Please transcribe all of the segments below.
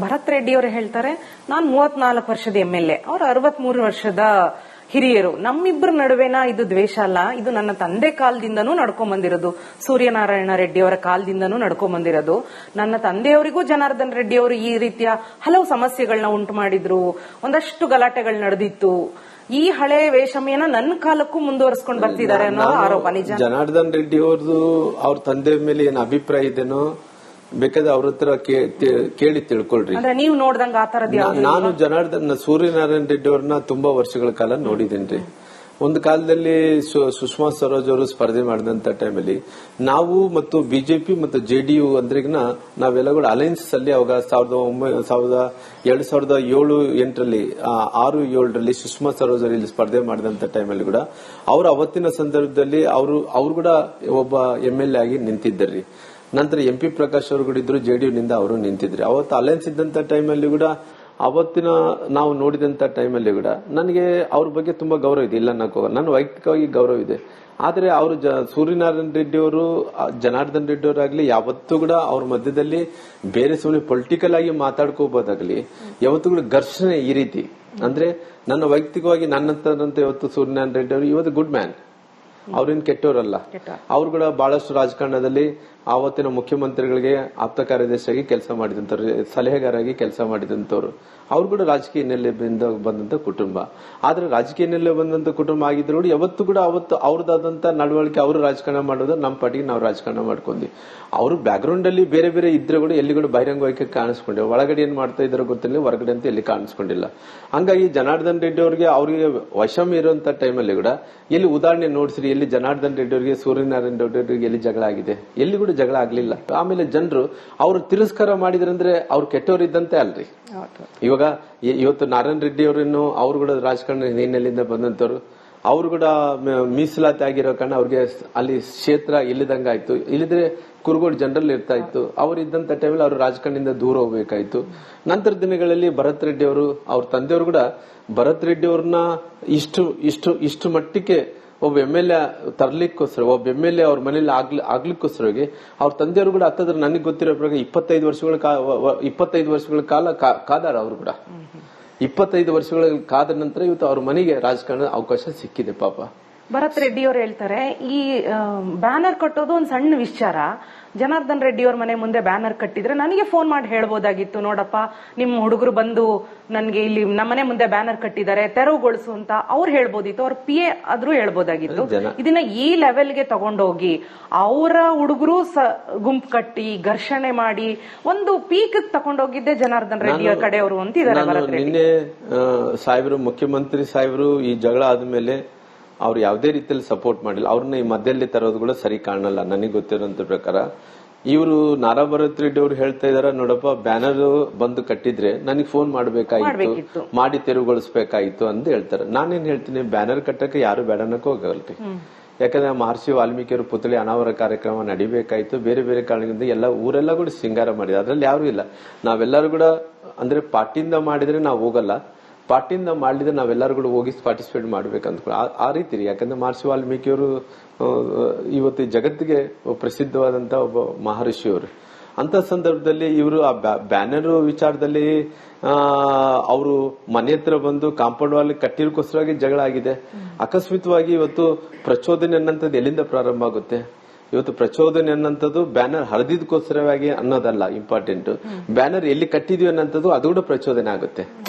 ಭರತ್ ರೆಡ್ಡಿ ಅವರು ಹೇಳ್ತಾರೆ, ನಾನು 34 ವರ್ಷದ MLA, ಅವ್ರು 63 ವರ್ಷದ ಹಿರಿಯರು. ನಮ್ಮಿಬ್ಬರ ನಡುವೆನ ಇದು ದ್ವೇಷ ಅಲ್ಲ, ಇದು ನನ್ನ ತಂದೆ ಕಾಲದಿಂದನೂ ನಡ್ಕೊಂಡ್ ಬಂದಿರೋದು, ಸೂರ್ಯನಾರಾಯಣ ರೆಡ್ಡಿ ಅವರ ಕಾಲದಿಂದನೂ ನಡ್ಕೊಂಡ್ ಬಂದಿರೋದು. ನನ್ನ ತಂದೆಯವರಿಗೂ ಜನಾರ್ದನ್ ರೆಡ್ಡಿ ಅವರು ಈ ರೀತಿಯ ಹಲವು ಸಮಸ್ಯೆಗಳನ್ನ ಉಂಟು ಮಾಡಿದ್ರು, ಒಂದಷ್ಟು ಗಲಾಟೆಗಳು ನಡೆದಿತ್ತು. ಈ ಹಳೆ ವೇಷಮೆಯನ್ನ ನನ್ನ ಕಾಲಕ್ಕೂ ಮುಂದುವರಿಸಿಕೊಂಡು ಬರ್ತಿದ್ದಾರೆ ಅನ್ನೋ ಆರೋಪ ನಿಜ. ಜನಾರ್ದನ್ ರೆಡ್ಡಿ ಅವ್ರದ್ದು ಅವ್ರ ತಂದೆ ಮೇಲೆ ಏನ್ ಅಭಿಪ್ರಾಯ ಇದೆನೋ ಬೇಕಾದ್ರೆ ಅವ್ರ ಹತ್ರ ಕೇಳಿ ತಿಳ್ಕೊಳ್ರಿ. ಅಂದ್ರೆ ನೀವು ನೋಡ್ದಂಗ ಆ ತರದ್ ನಾನು ಸೂರ್ಯನಾರಾಯಣ ರೆಡ್ಡಿ ಅವ್ರನ್ನ ತುಂಬಾ ವರ್ಷಗಳ ಕಾಲ ನೋಡಿದ್ದೇನ್ರಿ. ಒಂದು ಕಾಲದಲ್ಲಿ ಸುಷ್ಮಾ ಸ್ವರಾಜ್ ಅವರು ಸ್ಪರ್ಧೆ ಮಾಡಿದಂತ ಟೈಮಲ್ಲಿ ನಾವು ಮತ್ತು ಬಿಜೆಪಿ ಮತ್ತು ಜೆಡಿಯು ಅಂದ್ರೆಗಿನ ನಾವೆಲ್ಲ ಕೂಡ ಅಲೈನ್ಸ್ ಅಲ್ಲಿ ಅವಾಗ 2007-8ರಲ್ಲಿ 6-7ರಲ್ಲಿ ಸುಷ್ಮಾ ಸ್ವರಾಜ್ ಅವರು ಇಲ್ಲಿ ಸ್ಪರ್ಧೆ ಮಾಡಿದಂತ ಟೈಮಲ್ಲಿ ಕೂಡ ಅವರು ಅವತ್ತಿನ ಸಂದರ್ಭದಲ್ಲಿ ಅವರು ಕೂಡ ಒಬ್ಬ MLA ಆಗಿ ನಿಂತಿದ್ದರಿ. ನಂತರ MP ಪ್ರಕಾಶ್ ಅವರು ಕೂಡ ಇದ್ರು, ಜೆಡಿಯು ನಿಂದ ಅವರು ನಿಂತಿದ್ರಿ. ಅವತ್ತು ಅಲೈನ್ಸ್ ಇದ್ದಂತ ಟೈಮಲ್ಲಿ ಕೂಡ ಅವತ್ತಿನ ನಾವು ನೋಡಿದಂತ ಟೈಮಲ್ಲಿ ಕೂಡ ನನಗೆ ಅವ್ರ ಬಗ್ಗೆ ತುಂಬಾ ಗೌರವ ಇದೆ, ಇಲ್ಲ ನನ್ನ ವೈಯಕ್ತಿಕವಾಗಿ ಗೌರವ ಇದೆ. ಆದ್ರೆ ಅವರು ಸೂರ್ಯನಾರಾಯಣ ರೆಡ್ಡಿ ಅವರು ಜನಾರ್ದನ್ ರೆಡ್ಡಿ ಅವರಾಗ್ಲಿ ಯಾವತ್ತೂ ಕೂಡ ಅವ್ರ ಮಧ್ಯದಲ್ಲಿ ಬೇರೆ ಸುಮ್ಮನೆ ಪೊಲಿಟಿಕಲ್ ಆಗಿ ಮಾತಾಡ್ಕೋಬಹುದಾಗ್ಲಿ, ಯಾವತ್ತೂ ಕೂಡ ಘರ್ಷಣೆ ಈ ರೀತಿ ಅಂದ್ರೆ ನನ್ನ ವೈಯಕ್ತಿಕವಾಗಿ ನನ್ನಂತ ಇವತ್ತು ಸೂರ್ಯನಾರಾಯಣ ರೆಡ್ಡಿ ಅವರು ಇವತ್ತು ಗುಡ್ ಮ್ಯಾನ್, ಅವ್ರೇನ್ ಕೆಟ್ಟವರಲ್ಲ. ಅವ್ರು ಕೂಡ ಬಹಳಷ್ಟು ರಾಜಕಾರಣದಲ್ಲಿ ಆವತ್ತಿನ ಮುಖ್ಯಮಂತ್ರಿಗಳಿಗೆ ಆಪ್ತ ಕಾರ್ಯದರ್ಶಿಯಾಗಿ ಕೆಲಸ ಮಾಡಿದಂತವ್ರು, ಸಲಹೆಗಾರಾಗಿ ಕೆಲಸ ಮಾಡಿದಂತವ್ರು. ಅವ್ರು ಕೂಡ ರಾಜಕೀಯ ಹಿನ್ನೆಲೆಯಿಂದ ಬಂದಂತ ಕುಟುಂಬ. ಆದ್ರೆ ರಾಜಕೀಯ ಹಿನ್ನೆಲೆ ಬಂದಂತ ಕುಟುಂಬ ಆಗಿದ್ರು ಕೂಡ ಯಾವತ್ತು ಕೂಡ ಅವತ್ತು ಅವ್ರದಾದಂತ ನಡವಳಿಕೆ, ಅವರು ರಾಜಕಾರಣ ಮಾಡೋದು, ನಮ್ಮ ಪಾಟಿಗೆ ನಾವು ರಾಜಕಾರಣ ಮಾಡ್ಕೊಂಡ್ವಿ. ಅವ್ರು ಬ್ಯಾಕ್ ಗ್ರೌಂಡ್ ಅಲ್ಲಿ ಬೇರೆ ಬೇರೆ ಇದ್ರೆ ಕೂಡ ಎಲ್ಲಿ ಕೂಡ ಬಹಿರಂಗವಾಗಿ ಕಾಣಿಸ್ಕೊಂಡಿಲ್ಲ. ಒಳಗಡೆ ಏನ್ ಮಾಡ್ತಾ ಇದಾರೋ ಗೊತ್ತಿಲ್ಲ, ಹೊರಗಡೆ ಅಂತ ಎಲ್ಲಿ ಕಾಣಿಸ್ಕೊಂಡಿಲ್ಲ. ಹಂಗಾಗಿ ಜನಾರ್ದನ್ ರೆಡ್ಡಿ ಅವ್ರಿಗೆ ವಶಮ್ ಇರುವಂತ ಟೈಮಲ್ಲಿ ಕೂಡ ಎಲ್ಲಿ ಉದಾಹರಣೆ ನೋಡ್ಸ್ರಿ, ಎಲ್ಲಿ ಜನಾರ್ದನ್ ರೆಡ್ಡಿ ಅವರಿಗೆ ಸೂರ್ಯನಾರಾಯಣ ರೆಡ್ಡಿ ಅವರಿಗೆ ಎಲ್ಲಿ ಜಗಳ ಆಗಿದೆ, ಎಲ್ಲಿ ಕೂಡ ಜಗಳ ಆಗ್ಲಿಲ್ಲ. ಆಮೇಲೆ ಜನರು ಅವ್ರು ತಿರಸ್ಕಾರ ಮಾಡಿದ್ರಂದ್ರೆ ಅವ್ರು ಕೆಟ್ಟವ್ರು ಇದ್ದಂತೆ ಅಲ್ರಿ. ಇವಾಗ ಇವತ್ತು ನಾರಾಯಣ ರೆಡ್ಡಿ ಅವರನ್ನು ಅವ್ರು ಕೂಡ ರಾಜಕಾರಣ ಹಿನ್ನೆಲೆಯಿಂದ ಬಂದಂತವ್ರು, ಅವ್ರು ಕೂಡ ಮೀಸಲಾತಿ ಆಗಿರೋ ಕಾರಣ ಅವ್ರಿಗೆ ಅಲ್ಲಿ ಕ್ಷೇತ್ರ ಇಲ್ಲದಂಗ ಆಯ್ತು. ಇಲ್ಲಿದ್ರೆ ಕುರುಗೋಡು ಜನರಲ್ ಇರ್ತಾ ಇತ್ತು. ಅವ್ರು ಇದ್ದಂತ ಟೈಮಲ್ಲಿ ಅವ್ರು ರಾಜಕಾರಣದಿಂದ ದೂರ ಹೋಗ್ಬೇಕಾಯ್ತು. ನಂತರ ದಿನಗಳಲ್ಲಿ ಭರತ್ ರೆಡ್ಡಿ ಅವರು, ಅವ್ರ ತಂದೆಯವರು ಕೂಡ ಭರತ್ ರೆಡ್ಡಿ ಅವ್ರನ್ನ ಇಷ್ಟು ಮಟ್ಟಿಗೆ ಒಬ್ಬ MLA ತರ್ಲಿಕ್ಕೋಸ್ಕರ, ಒಬ್ಬ MLA ಅವ್ರ ಮನೇಲಿ ಆಗ್ಲಿಕ್ಕೋಸ್ಕರವಾಗಿ ಅವ್ರ ತಂದೆಯವರು ಕೂಡ ಹತ್ತದ್ರ ನನಗೆ ಗೊತ್ತಿರೋ ಪ್ರಕಾರ 25 ವರ್ಷಗಳ ಕಾಲ ಕಾದಾರ. ಅವರು ಕೂಡ 25 ವರ್ಷಗಳ ಕಾದ ನಂತರ ಇವತ್ತು ಅವ್ರ ಮನೆಗೆ ರಾಜಕಾರಣ ಅವಕಾಶ ಸಿಕ್ಕಿದೆ ಪಾಪ. ಭರತ್ ರೆಡ್ಡಿ ಅವರು ಹೇಳ್ತಾರೆ, ಈ ಬ್ಯಾನರ್ ಕಟ್ಟೋದು ಒಂದ್ ಸಣ್ಣ ವಿಚಾರ. ಜನಾರ್ದನ್ ರೆಡ್ಡಿ ಅವ್ರ ಮನೆ ಮುಂದೆ ಬ್ಯಾನರ್ ಕಟ್ಟಿದ್ರೆ ನನಗೆ ಫೋನ್ ಮಾಡಿ ಹೇಳ್ಬೋದಾಗಿತ್ತು, ನೋಡಪ್ಪ ನಿಮ್ ಹುಡುಗರು ಬಂದು ನನ್ಗೆ ಇಲ್ಲಿ ನಮ್ಮನೆ ಮುಂದೆ ಬ್ಯಾನರ್ ಕಟ್ಟಿದ್ದಾರೆ, ತೆರವುಗೊಳಿಸು ಅಂತ ಅವ್ರು ಹೇಳ್ಬೋದಿತ್ತು, ಅವ್ರ PA ಆದ್ರೂ ಹೇಳ್ಬೋದಾಗಿತ್ತು. ಇದನ್ನ ಈ ಲೆವೆಲ್ಗೆ ತಗೊಂಡೋಗಿ ಅವರ ಹುಡುಗರು ಗುಂಪು ಕಟ್ಟಿ ಘರ್ಷಣೆ ಮಾಡಿ ಒಂದು ಪೀಕ್ ತಗೊಂಡೋಗಿದ್ದೆ ಜನಾರ್ದನ್ ರೆಡ್ಡಿ ಅವ್ರ ಕಡೆಯವರು ಅಂತಿದ್ದಾರೆ ಭರತ್ ರೆಡ್ಡಿ. ನಿನ್ನೆ ಸಾಹೇಬರು, ಮುಖ್ಯಮಂತ್ರಿ ಸಾಹೇಬರು ಈ ಜಗಳ ಆದ್ಮೇಲೆ ಅವ್ರು ಯಾವುದೇ ರೀತಿಯಲ್ಲಿ ಸಪೋರ್ಟ್ ಮಾಡಿಲ್ಲ. ಅವ್ರನ್ನ ಈ ಮಧ್ಯದಲ್ಲಿ ತರೋದು ಕೂಡ ಸರಿ ಕಾಣಲ್ಲ ನನಗೆ ಗೊತ್ತಿರೋಂತ ಪ್ರಕಾರ. ಇವರು ನಾರಾ ಭರತ್ ರೆಡ್ಡಿ ಅವರು ಹೇಳ್ತಾ ಇದಾರೆ, ನೋಡಪ್ಪ ಬ್ಯಾನರ್ ಬಂದು ಕಟ್ಟಿದ್ರೆ ನನಗೆ ಫೋನ್ ಮಾಡ್ಬೇಕಾಗಿತ್ತು, ಮಾಡಿ ತೆರವುಗೊಳಿಸಬೇಕಾಗಿತ್ತು ಅಂತ ಹೇಳ್ತಾರೆ. ನಾನೇನ್ ಹೇಳ್ತೀನಿ, ಬ್ಯಾನರ್ ಕಟ್ಟಕ್ಕೆ ಯಾರು ಬೇಡ ಅನ್ನಕ್ಕೆ ಹೋಗಲ್ರಿ. ಯಾಕಂದ್ರೆ ಮಹರ್ಷಿ ವಾಲ್ಮೀಕಿಯವರು ಪುತ್ಳಿ ಅನಾವರಣ ಕಾರ್ಯಕ್ರಮ ನಡಿಬೇಕಾಯ್ತು. ಬೇರೆ ಬೇರೆ ಕಾರಣದಿಂದ ಎಲ್ಲ ಊರೆಲ್ಲ ಕೂಡ ಶೃಂಗಾರ ಮಾಡಿದೆ, ಅದ್ರಲ್ಲಿ ಯಾರು ಇಲ್ಲ. ನಾವೆಲ್ಲರೂ ಕೂಡ ಅಂದ್ರೆ ಪಾರ್ಟಿಯಿಂದ ಮಾಡಿದ್ರೆ ನಾವು ಹೋಗಲ್ಲ, ಪಾರ್ಟಿಯಿಂದ ಮಾಡಿದ್ರೆ ನಾವೆಲ್ಲರೂ ಕೂಡ ಹೋಗಿ ಪಾರ್ಟಿಸಿಪೇಟ್ ಮಾಡ್ಬೇಕಂತ ಆ ರೀತಿ ರೀ. ಯಾಕಂದ್ರೆ ಮಹರ್ಷಿ ವಾಲ್ಮೀಕಿಯವರು ಇವತ್ತು ಜಗತ್ತಿಗೆ ಪ್ರಸಿದ್ಧವಾದಂತ ಒಬ್ಬ ಮಹರ್ಷಿಯವರು. ಅಂತ ಸಂದರ್ಭದಲ್ಲಿ ಇವರು ಆ ಬ್ಯಾನರ್ ವಿಚಾರದಲ್ಲಿ ಅವರು ಮನೆ ಹತ್ರ ಬಂದು ಕಾಂಪೌಂಡ್ ವಾಲ್ ಕಟ್ಟಿರೋಕ್ಕೋಸ್ಕರವಾಗಿ ಜಗಳ ಆಗಿದೆ. ಅಕಸ್ಮಿತವಾಗಿ ಇವತ್ತು ಪ್ರಚೋದನೆ ಅನ್ನಂಥದ್ದು ಎಲ್ಲಿಂದ ಪ್ರಾರಂಭ ಆಗುತ್ತೆ? ಇವತ್ತು ಪ್ರಚೋದನೆ ಅನ್ನಂಥದ್ದು ಬ್ಯಾನರ್ ಹರಿದಿದ್ದಕ್ಕೋಸ್ಕರವಾಗಿ ಅನ್ನೋದಲ್ಲ ಇಂಪಾರ್ಟೆಂಟ್, ಬ್ಯಾನರ್ ಎಲ್ಲಿ ಕಟ್ಟಿದ್ವಿ ಅನ್ನೋಂಥದ್ದು ಅದು ಕೂಡ ಪ್ರಚೋದನೆ ಆಗುತ್ತೆ.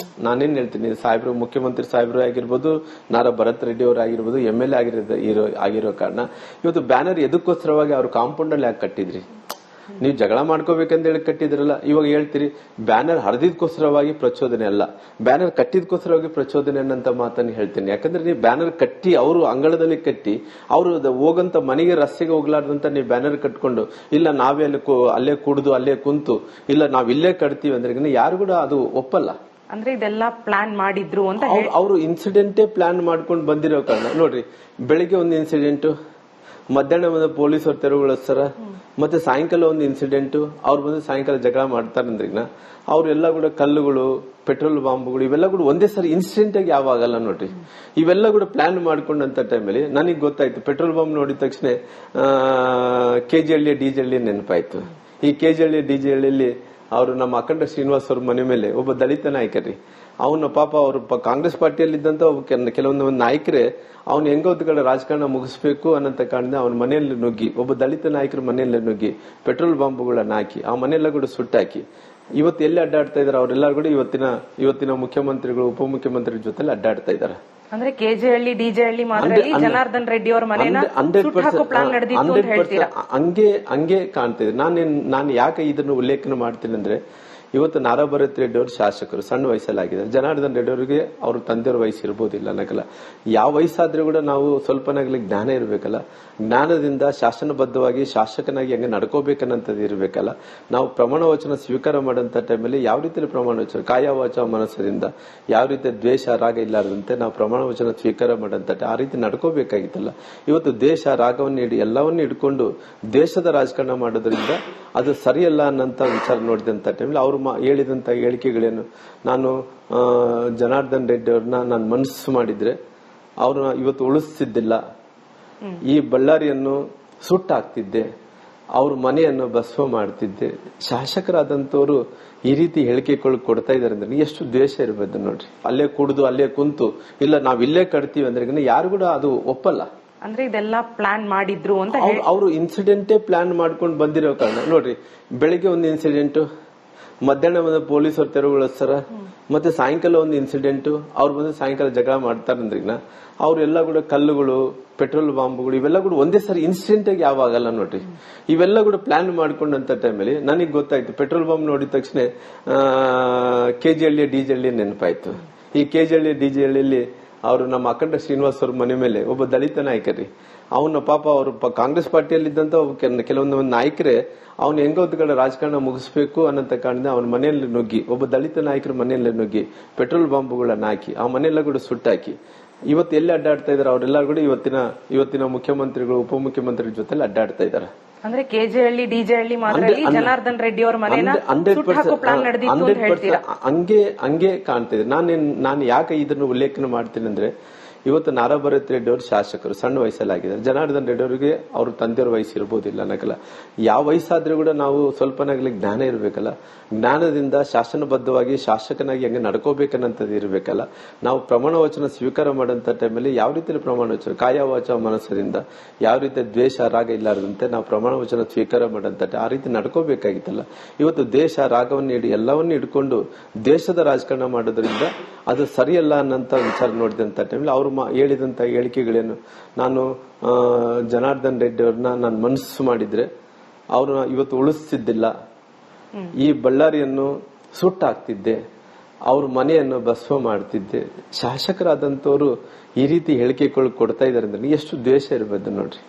ನಾನೇನ್ ಹೇಳ್ತೀನಿ, ಸಾಹೇಬ್ರು, ಮುಖ್ಯಮಂತ್ರಿ ಸಾಹೇಬ್ರು ಆಗಿರ್ಬೋದು, ನಾರಾ ಭರತ್ ರೆಡ್ಡಿ ಅವರು ಆಗಿರ್ಬೋದು, MLA ಆಗಿರೋ ಕಾರಣ ಇವತ್ತು ಬ್ಯಾನರ್ ಎದಕ್ಕೋಸ್ಕರವಾಗಿ ಅವ್ರು ಕಾಂಪೌಂಡ್ ಅಲ್ಲಿ ಯಾಕೆ ಕಟ್ಟಿದ್ರಿ? ನೀವು ಜಗಳ ಮಾಡ್ಕೋಬೇಕಂತ ಹೇಳಿ ಕಟ್ಟಿದ್ರಲ್ಲ. ಇವಾಗ ಹೇಳ್ತೀರಿ ಬ್ಯಾನರ್ ಹರಿದಿದ್ಕೋಸ್ಕರವಾಗಿ ಪ್ರಚೋದನೆ ಅಲ್ಲ, ಬ್ಯಾನರ್ ಕಟ್ಟಿದ್ಕೋಸ್ಕರವಾಗಿ ಪ್ರಚೋದನೆ ಅನ್ನಂತ ಮಾತನ್ನು ಹೇಳ್ತೀನಿ. ಯಾಕಂದ್ರೆ ನೀವು ಬ್ಯಾನರ್ ಕಟ್ಟಿ ಅವರು ಅಂಗಳದಲ್ಲಿ ಕಟ್ಟಿ ಅವರು ಹೋಗಂತ ಮನೆಗೆ ರಸ್ತೆಗೆ ಹೋಗ್ಲಾರ್ದಂತ ನೀವು ಬ್ಯಾನರ್ ಕಟ್ಕೊಂಡು ಇಲ್ಲ ನಾವೇ ಅಲ್ಲೇ ಕುಡಿದು ಅಲ್ಲೇ ಕುಂತು ಇಲ್ಲ ನಾವ್ ಇಲ್ಲೇ ಕಟ್ತೀವಿ ಅಂದ್ರೆ ಯಾರು ಕೂಡ ಅದು ಒಪ್ಪಲ್ಲ. ಅಂದ್ರೆ ಇದೆಲ್ಲ ಪ್ಲಾನ್ ಮಾಡಿದ್ರು ಅಂತ ಅವರು ಇನ್ಸಿಡೆಂಟೇ ಪ್ಲಾನ್ ಮಾಡ್ಕೊಂಡು ಬಂದಿರೋ ಕಾರಣ. ನೋಡ್ರಿ, ಬೆಳಿಗ್ಗೆ ಒಂದು ಇನ್ಸಿಡೆಂಟ್, ಮಧ್ಯಾಹ್ನ ಬಂದ ಪೊಲೀಸರು ತೆರವುಗೊಳಿಸ್ತಾರ, ಮತ್ತೆ ಸಾಯಂಕಾಲ ಒಂದು ಇನ್ಸಿಡೆಂಟ್, ಅವ್ರು ಬಂದು ಸಾಯಂಕಾಲ ಜಗಳ ಮಾಡ್ತಾರಂದ್ರಿಗ ಅವ್ರೆಲ್ಲ ಕೂಡ ಕಲ್ಲುಗಳು, ಪೆಟ್ರೋಲ್ ಬಾಂಬ್ಗಳು ಇವೆಲ್ಲ ಕೂಡ ಒಂದೇ ಸರಿ ಇನ್ಸಿಡೆಂಟ್ ಆಗಿ ಯಾವಾಗಲ್ಲ ನೋಡ್ರಿ. ಇವೆಲ್ಲ ಕೂಡ ಪ್ಲಾನ್ ಮಾಡ್ಕೊಂಡಂತ ಟೈಮಲ್ಲಿ ನನಗೆ ಗೊತ್ತಾಯ್ತು, ಪೆಟ್ರೋಲ್ ಬಾಂಬ್ ನೋಡಿದ ತಕ್ಷಣ KG ಹಳ್ಳಿ DG ಹಳ್ಳಿ ನೆನಪಾಯ್ತು. ಈ KG ಹಳ್ಳಿ DG ಹಳ್ಳಿಯಲ್ಲಿ ಅವರು ನಮ್ಮ ಅಖಂಡ ಶ್ರೀನಿವಾಸ್ ಅವ್ರ ಮನೆ ಮೇಲೆ ಒಬ್ಬ ದಲಿತ ನಾಯಕರಿ, ಅವನ ಪಾಪ ಅವರು ಕಾಂಗ್ರೆಸ್ ಪಾರ್ಟಿಯಲ್ಲಿದ್ದಂತ ಕೆಲವೊಂದು ನಾಯಕರೇ ಅವ್ನು ಹೆಂಗೋದ್ ಕಡೆ ರಾಜಕಾರಣ ಮುಗಿಸ್ಬೇಕು ಅನ್ನಂತ ಕಾರಣದಿಂದ ಅವನ ಮನೆಯಲ್ಲಿ ನುಗ್ಗಿ, ಒಬ್ಬ ದಲಿತ ನಾಯಕರ ಮನೆಯಲ್ಲೇ ನುಗ್ಗಿ ಪೆಟ್ರೋಲ್ ಬಾಂಬ್ಗಳನ್ನ ಹಾಕಿ ಆ ಮನೆಯೆಲ್ಲ ಕೂಡ ಸುಟ್ಟಾಕಿ ಇವತ್ತು ಎಲ್ಲಿ ಅಡ್ಡಾಡ್ತಾ ಇದಾರೆ ಅವರೆಲ್ಲರೂ ಕೂಡ ಇವತ್ತಿನ ಮುಖ್ಯಮಂತ್ರಿಗಳು ಉಪಮುಖ್ಯಮಂತ್ರಿ ಜೊತೆ ಅಡ್ಡಾಡ್ತಾ ಇದಾರೆ. ಅಂದ್ರೆ ಕೆಜೆಹಳ್ಳಿ ಡಿಜೆಹಳ್ಳಿ ಮಾತ್ರದಲ್ಲಿ ಜನಾರ್ದನ್ ರೆಡ್ಡಿ ಅವರ ಮನೆಯನ್ನ ಸುಟ್ಟಾಕೋ ಪ್ಲಾನ್ ನಡೆದಿತ್ತು ಅಂತ ಹೇಳ್ತೀರಾ? ಹಂಗೆ ಕಾಣ್ತಿದೆ. ನಾನು ಯಾಕೆ ಇದನ್ನು ಉಲ್ಲೇಖನ ಮಾಡ್ತೀನಿ ಅಂದ್ರೆ, ಇವತ್ತು ನಾರಾ ಭರತ್ ರೆಡ್ಡಿ ಅವರು ಶಾಸಕರು, ಸಣ್ಣ ವಯಸ್ಸಲ್ಲಾಗಿದ್ದಾರೆ. ಜನಾರ್ದನ್ ರೆಡ್ಡಿ ಅವರಿಗೆ ಅವ್ರ ತಂದೆಯವ್ರ ವಯಸ್ಸು ಇರ್ಬೋದಿಲ್ಲ ಅನ್ನಕಲ್ಲ, ಯಾವ ವಯಸ್ಸಾದ್ರೂ ಕೂಡ ನಾವು ಸ್ವಲ್ಪನಾಗ್ಲಿ ಜ್ಞಾನ ಇರ್ಬೇಕಲ್ಲ. ಜ್ಞಾನದಿಂದ ಶಾಸನಬದ್ಧವಾಗಿ ಶಾಸಕನಾಗಿ ಹೆಂಗೆ ನಡ್ಕೋಬೇಕನ್ನಂಥದ್ದು ಇರ್ಬೇಕಲ್ಲ. ನಾವು ಪ್ರಮಾಣ ವಚನ ಸ್ವೀಕಾರ ಮಾಡೋಂಥ ಟೈಮಲ್ಲಿ ಯಾವ ರೀತಿಯಲ್ಲಿ ಪ್ರಮಾಣ ವಚನ ಕಾಯ ವಾಚ ಮನಸ್ಸದಿಂದ ಯಾವ ರೀತಿ ದ್ವೇಷ ರಾಗ ಇಲ್ಲಾರದಂತೆ ನಾವು ಪ್ರಮಾಣ ವಚನ ಸ್ವೀಕಾರ ಮಾಡೋಂಥ ಆ ರೀತಿ ನಡ್ಕೋಬೇಕಾಗಿತ್ತಲ್ಲ. ಇವತ್ತು ದೇಶ ರಾಗವನ್ನು ಎಲ್ಲವನ್ನೂ ಹಿಡ್ಕೊಂಡು ದೇಶದ ರಾಜಕಾರಣ ಮಾಡೋದ್ರಿಂದ ಅದು ಸರಿಯಲ್ಲ ಅನ್ನಂತ ವಿಚಾರ ನೋಡಿದಂತ ಟೈಮಲ್ಲಿ ಅವರು ಹೇಳಿದಂತ ಹೇಳಿಕೆಗಳೇನು, ನಾನು ಜನಾರ್ದನ್ ರೆಡ್ಡಿ ಅವ್ರನ್ನ ನಾನು ಮನಸ್ಸು ಮಾಡಿದ್ರೆ ಅವ್ರನ್ನ ಇವತ್ತು ಉಳಿಸ್ತಿದ್ದಿಲ್ಲ, ಈ ಬಳ್ಳಾರಿಯನ್ನು ಸುಟ್ಟಾಕ್ತಿದ್ದೆ, ಅವ್ರ ಮನೆಯನ್ನು ಭಸ್ಮ ಮಾಡ್ತಿದ್ದೆ. ಶಾಸಕರಾದಂತವ್ರು ಈ ರೀತಿ ಹೇಳಿಕೆಗಳು ಕೊಡ್ತಾ ಇದಾರೆ ಅಂದ್ರೆ ಎಷ್ಟು ದ್ವೇಷ ಇರಬಹುದು ನೋಡ್ರಿ. ಅಲ್ಲೇ ಕುಡಿದು ಅಲ್ಲೇ ಕುಂತು ಇಲ್ಲ ನಾವ್ ಇಲ್ಲೇ ಕಟ್ತೀವಿ ಅಂದ್ರೆ ಯಾರು ಕೂಡ ಅದು ಒಪ್ಪಲ್ಲ. ಅಂದ್ರೆ ಇದೆಲ್ಲ ಪ್ಲಾನ್ ಮಾಡಿದ್ರು ಅಂತ ಅವರು ಇನ್ಸಿಡೆಂಟೇ ಪ್ಲಾನ್ ಮಾಡ್ಕೊಂಡು ಬಂದಿರೋ ಕಾರಣ ನೋಡ್ರಿ. ಬೆಳಿಗ್ಗೆ ಒಂದು ಇನ್ಸಿಡೆಂಟ್, ಮಧ್ಯಾಹ್ನ ಒಂದು ಪೊಲೀಸರು ತೆರವುಗೊಳಿಸ್ತಾರ, ಮತ್ತೆ ಸಾಯಂಕಾಲ ಒಂದು ಇನ್ಸಿಡೆಂಟ್, ಅವ್ರು ಬಂದು ಸಾಯಂಕಾಲ ಜಗಳ ಮಾಡ್ತಾರಂದ್ರಿಗ ಅವ್ರೆಲ್ಲ ಕೂಡ ಕಲ್ಲುಗಳು ಪೆಟ್ರೋಲ್ ಬಾಂಬ್ಗಳು ಇವೆಲ್ಲ ಕೂಡ ಒಂದೇ ಸರಿ ಇನ್ಸಿಡೆಂಟ್ ಆಗಿ ಯಾವಾಗಲ್ಲ ನೋಡ್ರಿ. ಇವೆಲ್ಲ ಕೂಡ ಪ್ಲಾನ್ ಮಾಡ್ಕೊಂಡಂತ ಟೈಮಲ್ಲಿ ನನಗೆ ಗೊತ್ತಾಯ್ತು, ಪೆಟ್ರೋಲ್ ಬಾಂಬ್ ನೋಡಿದ ತಕ್ಷಣ ಕೆಜೆಹಳ್ಳಿ ಡಿಜೆಹಳ್ಳಿ ನೆನಪಾಯ್ತು. ಈ ಕೆಜೆಹಳ್ಳಿ ಡಿಜೆಹಳ್ಳಿಯಲ್ಲಿ ಅವರು ನಮ್ಮ ಅಖಂಡ ಶ್ರೀನಿವಾಸ್ ಅವ್ರ ಮನೆ ಮೇಲೆ ಒಬ್ಬ ದಲಿತ ನಾಯಕರಿ, ಅವನ ಪಾಪ ಅವರು ಕಾಂಗ್ರೆಸ್ ಪಾರ್ಟಿಯಲ್ಲಿದ್ದಂತ ಕೆಲವೊಂದು ನಾಯಕರೇ ಅವ್ನು ಹೆಂಗೋದ್ ಕಡೆ ರಾಜಕಾರಣ ಮುಗಿಸ್ಬೇಕು ಅನ್ನಂತ ಕಾರಣದಿಂದ ಅವನ ಮನೆಯಲ್ಲಿ ನುಗ್ಗಿ, ಒಬ್ಬ ದಲಿತ ನಾಯಕರ ಮನೆಯಲ್ಲೇ ನುಗ್ಗಿ ಪೆಟ್ರೋಲ್ ಬಾಂಬ್ಗಳನ್ನ ಹಾಕಿ ಆ ಮನೆಯೆಲ್ಲ ಕೂಡ ಸುಟ್ಟಾಕಿ ಇವತ್ತು ಎಲ್ಲಿ ಅಡ್ಡಾಡ್ತಾ ಇದಾರೆ ಅವರೆಲ್ಲರೂ ಕೂಡ ಇವತ್ತಿನ ಮುಖ್ಯಮಂತ್ರಿಗಳು ಉಪಮುಖ್ಯಮಂತ್ರಿ ಜೊತೆ ಅಡ್ಡಾಡ್ತಾ ಇದಾರೆ. ಅಂದ್ರೆ ಕೆಜೆಹಳ್ಳಿ ಡಿಜೆಹಳ್ಳಿ ಮಾತ್ರದಲ್ಲಿ ಜನಾರ್ದನ್ ರೆಡ್ಡಿ ಅವರ ಮನೆಯನ್ನ ಸುಟ್ಟಾಕೋ ಪ್ಲಾನ್ ನಡೆದಿತ್ತು ಅಂತ ಹೇಳ್ತೀರಾ? ಹಂಗೆ ಕಾಣ್ತಿದೆ. ನಾನು ಯಾಕೆ ಇದನ್ನು ಉಲ್ಲೇಖನ ಮಾಡ್ತೀನಿ ಅಂದ್ರೆ, ಇವತ್ತು ನಾರಾ ಭರತ್ ರೆಡ್ಡಿ ಅವರು ಶಾಸಕರು, ಸಣ್ಣ ವಯಸ್ಸಲ್ಲಾಗಿದ್ದಾರೆ. ಜನಾರ್ದನ್ ರೆಡ್ಡಿ ಅವರಿಗೆ ಅವ್ರ ತಂದೆಯವ್ರ ವಯಸ್ಸು ಇರ್ಬೋದಿಲ್ಲ ಅನ್ನಕಲ್ಲ, ಯಾವ ವಯಸ್ಸಾದ್ರೂ ಕೂಡ ನಾವು ಸ್ವಲ್ಪನಾಗ್ಲಿ ಜ್ಞಾನ ಇರ್ಬೇಕಲ್ಲ. ಜ್ಞಾನದಿಂದ ಶಾಸನಬದ್ಧವಾಗಿ ಶಾಸಕನಾಗಿ ಹೆಂಗೆ ನಡ್ಕೋಬೇಕನ್ನಂಥದ್ದು ಇರ್ಬೇಕಲ್ಲ. ನಾವು ಪ್ರಮಾಣ ವಚನ ಸ್ವೀಕಾರ ಮಾಡೋಂಥ ಟೈಮಲ್ಲಿ ಯಾವ ರೀತಿಯಲ್ಲಿ ಪ್ರಮಾಣ ವಚನ ಕಾಯ ವಾಚ ಮನಸ್ಸದಿಂದ ಯಾವ ರೀತಿ ದ್ವೇಷ ರಾಗ ಇಲ್ಲಾರದಂತೆ ನಾವು ಪ್ರಮಾಣ ವಚನ ಸ್ವೀಕಾರ ಮಾಡೋಂಥ ಆ ರೀತಿ ನಡ್ಕೋಬೇಕಾಗಿತ್ತಲ್ಲ. ಇವತ್ತು ದೇಶ ರಾಗವನ್ನು ಎಲ್ಲವನ್ನೂ ಹಿಡ್ಕೊಂಡು ದೇಶದ ರಾಜಕಾರಣ ಮಾಡೋದ್ರಿಂದ ಅದು ಸರಿಯಲ್ಲ ಅನ್ನಂತ ವಿಚಾರ ನೋಡಿದಂತ ಟೈಮಲ್ಲಿ ಅವರು ಹೇಳಿದಂತ ಹೇಳಿಕೆಗಳೇನು, ನಾನು ಜನಾರ್ದನ್ ರೆಡ್ಡಿ ಅವ್ರನ್ನ ನಾನು ಮನಸ್ಸು ಮಾಡಿದ್ರೆ ಅವ್ರನ್ನ ಇವತ್ತು ಉಳಿಸ್ತಿದ್ದಿಲ್ಲ, ಈ ಬಳ್ಳಾರಿಯನ್ನು ಸುಟ್ಟಾಕ್ತಿದ್ದೆ, ಅವ್ರ ಮನೆಯನ್ನು ಭಸ್ಮ ಮಾಡ್ತಿದ್ದೆ. ಶಾಸಕರಾದಂತವ್ರು ಈ ರೀತಿ ಹೇಳಿಕೆಗಳು ಕೊಡ್ತಾ ಇದಾರೆ ಅಂದ್ರೆ ಎಷ್ಟು ದ್ವೇಷ ಇರಬಹುದು ನೋಡ್ರಿ.